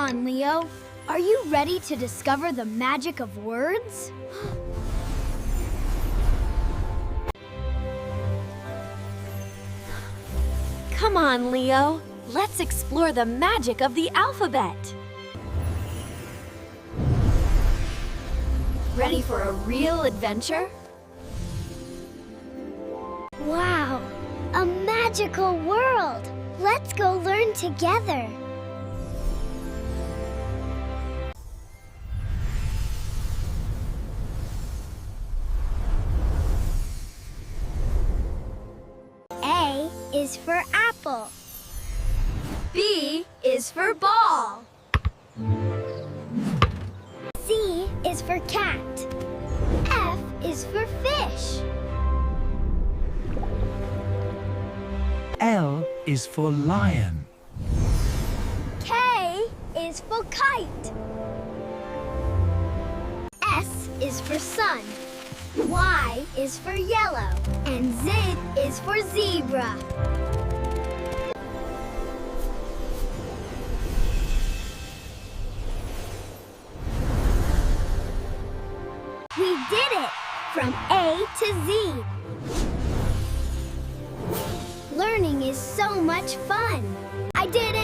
on, Leo. Are you ready to discover the magic of words? Come on, Leo. Let's explore the magic of the alphabet. Ready for a real adventure? Wow, a magical world. Let's go learn together. A is for apple. B is for ball. C is for cat. F is for fish. L is for lion. K is for kite. S is for sun. Y is for yellow. And Z is for zebra. We did it! From A to Z. Learning is so much fun. I did it!